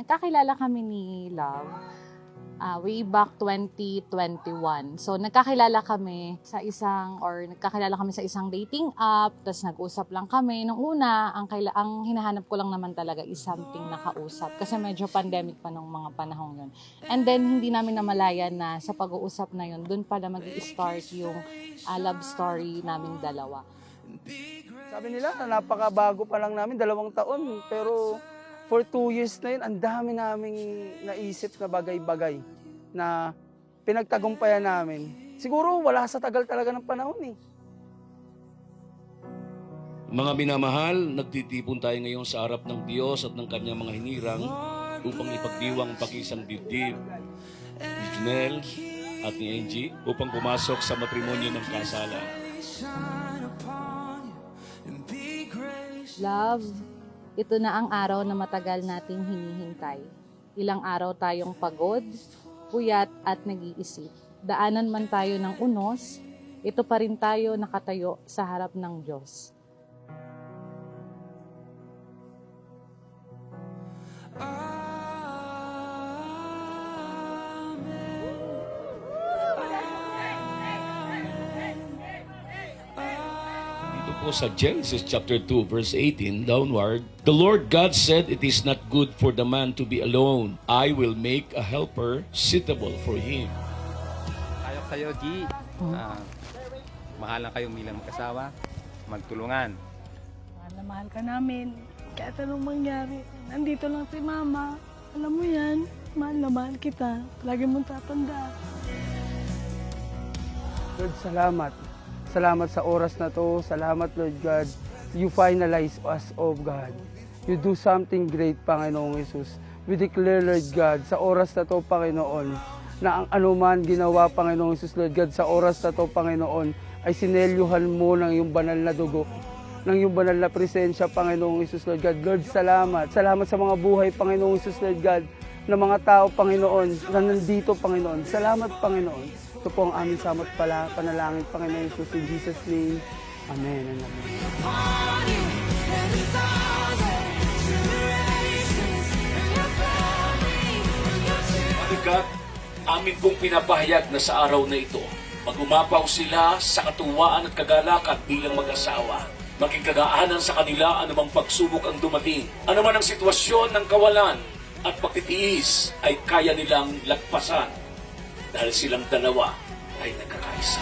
nagkakilala kami ni Love way back 2021. So, nagkakilala kami sa isang dating app, tapos nag-usap lang kami. Nung una, ang hinahanap ko lang naman talaga is something nakausap. Kasi medyo pandemic pa nung mga panahong yun. And then, hindi namin namalayan na sa pag-uusap na yun, dun pala mag-i-start yung love story naming dalawa. Sabi nila, napakabago pa lang namin, 2 taon. Pero for 2 years na yun, ang dami naming naisip na bagay-bagay na pinagtagumpayan namin. Siguro wala sa tagal talaga ng panahon eh. Mga minamahal, nagtitipon tayo ngayon sa harap ng Diyos at ng kanyang mga hinirang upang ipagdiwang ang pag-isang dibdib ni Junel at ni Angie upang pumasok sa matrimonyo ng kasalan. Love, ito na ang araw na matagal nating hinihintay. Ilang araw tayong pagod, puyat at nag-iisip. Daanan man tayo ng unos, ito pa rin tayo nakatayo sa harap ng Diyos. Po sa Genesis chapter 2 verse 18 downward, the Lord God said, "It is not good for the man to be alone. I will make a helper suitable for him." Tayo kayo, G. Mahal lang kayo bilang mag-asawa. Magtulungan. Mahal na mahal ka namin. Kahit anong mangyari, nandito lang si Mama. Alam mo yan, mahal na mahal kita. Lagi mong tatandaan. Lord, salamat. Salamat sa oras na to. Salamat, Lord God. You finalize us, oh God. You do something great, Panginoong Jesus. We declare, Lord God, sa oras na to, Panginoon, na ang anuman ginawa, Panginoong Jesus, Lord God, sa oras na to, Panginoon, ay sinelyuhan mo ng iyong banal na dugo, ng iyong banal na presensya, Panginoong Jesus, Lord God. Lord, salamat. Salamat sa mga buhay, Panginoong Jesus, Lord God, na mga tao, Panginoon, na nandito, Panginoon. Salamat, Panginoon. Ito po ang aming samot panalangin, Panginoon Jesus, in Jesus' name. Amen and amen. Pagkat amin pong pinapahayag na sa araw na ito, mag-umapaw sila sa katuwaan at kagalakan bilang mag-asawa. Maging kagaanan sa kanila anumang pagsubok ang dumating. Anuman ang sitwasyon ng kawalan at pagtitiis ay kaya nilang lagpasan dahil silang dalawa ay nagkakaisa.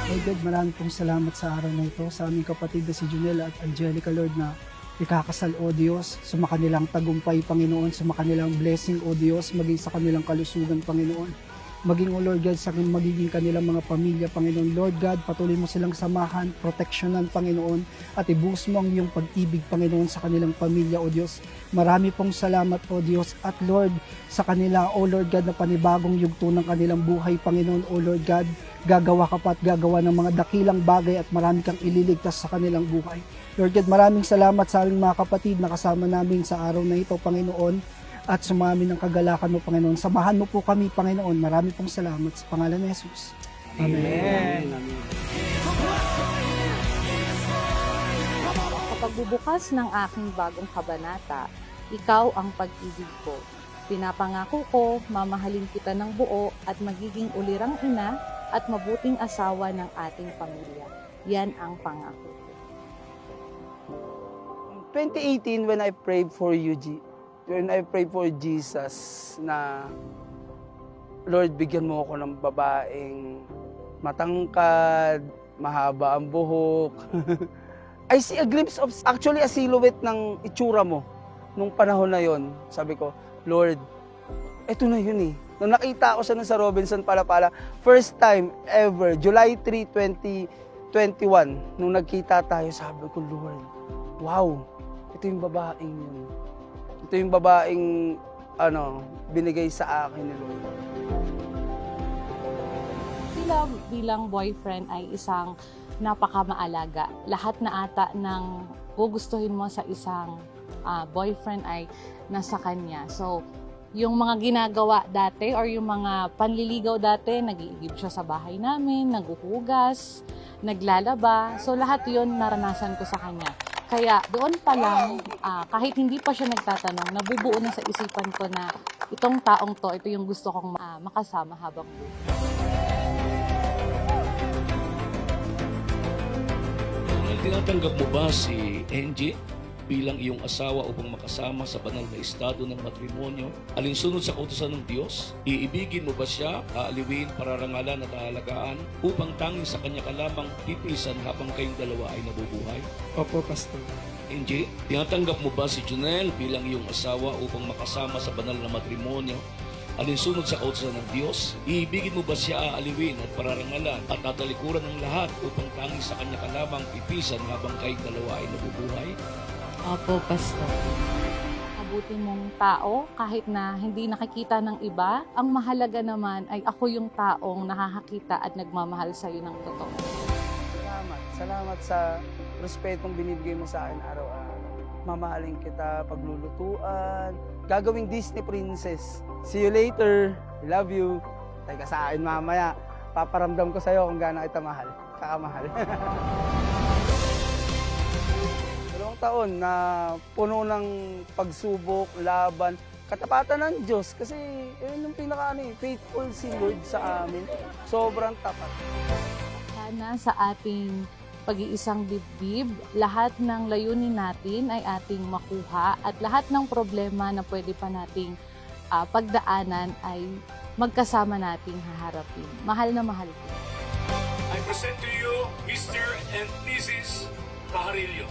Lord God, maraming pong salamat sa araw na ito sa aming kapatid na si Junel at Angelica, Lord, na ikakasal, O Diyos, sa kanilang tagumpay, Panginoon, sa kanilang blessing, O Diyos, maging sa kanilang kalusugan, Panginoon. Maging, O Lord God, sa magiging kanilang mga pamilya, Panginoon. Lord God, patuloy mo silang samahan, proteksyonan, Panginoon, at ibuhos mo ang iyong pag-ibig, Panginoon, sa kanilang pamilya, O Diyos. Marami pong salamat, O Diyos, at Lord, sa kanila, O Lord God, na panibagong yugto ng kanilang buhay, Panginoon, O Lord God, gagawa ka pa at gagawa ng mga dakilang bagay at marami kang ililigtas sa kanilang buhay. Lord God, maraming salamat sa aming mga kapatid na kasama namin sa araw na ito, Panginoon, at sumami ng kagalakan mo, Panginoon. Samahan mo po kami, Panginoon. Marami pong salamat sa pangalan ni Jesus. Amen. Amen. Kapag bubukas ng aking bagong kabanata, ikaw ang pag-ibig ko. Pinapangako ko, mamahalin kita ng buo at magiging ulirang ina at mabuting asawa ng ating pamilya. Yan ang pangako ko. 2018, when I prayed for you, when I prayed for Jesus na, Lord, bigyan mo ako ng babaeng matangkad, mahaba ang buhok. I see a glimpse of, actually a silhouette ng itsura mo nung panahon na yon. Sabi ko, Lord, eto na yun eh. Nung nakita ko siya nun sa Robinson Palapala, first time ever, July 3, 2021, nung nagkita tayo, sabi ko, Lord, wow, ito yung babaeng yun. Ito yung babaeng binigay sa akin ni Lord. Sila bilang boyfriend ay isang napakamaalaga. Lahat na ata ng gugustuhin mo sa isang boyfriend ay nasa kanya. So, yung mga ginagawa dati or yung mga panliligaw dati, nag-iigib siya sa bahay namin, naghuhugas, naglalaba. So, lahat yun naranasan ko sa kanya. Kaya doon pa lang, kahit hindi pa siya nagtatanong, nabubuo na sa isipan ko na itong taong to, ito yung gusto kong makasama habang buhay. Tinatanggap mo ba si Angie bilang iyong asawa upang makasama sa banal na estado ng matrimonyo? Alinsunod sa kautusan ng Diyos, iibigin mo ba siya, aaliwin, pararangalan at aalagaan upang tanging sa kanya ka lamang pipisan habang kayong dalawa ay nabubuhay? Opo, Pastor. Angie, tinatanggap mo ba si Junel bilang iyong asawa upang makasama sa banal na matrimonyo? Alinsunod sa kautusan ng Diyos, iibigin mo ba siya, aaliwin at pararangalan at tatalikuran ng lahat upang tanging sa kanya ka lamang pipisan habang kayong dalawa ay nabubuhay? Opo, Pastor. Mabuti mong tao, kahit na hindi nakikita ng iba, ang mahalaga naman ay ako yung taong nakakakita at nagmamahal sa iyo ng totoo. Salamat sa respetong binibigay mo sa akin araw-araw. Mamahalin kita, paglulutuan, gagawing Disney princess. See you later. I love you. Teka sa akin mamaya. Paparamdam ko sa'yo kung gaano kita mahal. Kakamahal. 2 taon na puno ng pagsubok, laban, katapatan ng Diyos. Kasi yun yung faithful si Lord sa amin. Sobrang tapat. Sana sa ating pag-iisang dibdib, lahat ng layunin natin ay ating makuha at lahat ng problema na pwede pa nating pagdaanan ay magkasama nating haharapin. Mahal na mahal ko. I present to you Mr. and Mrs. Pajarillo.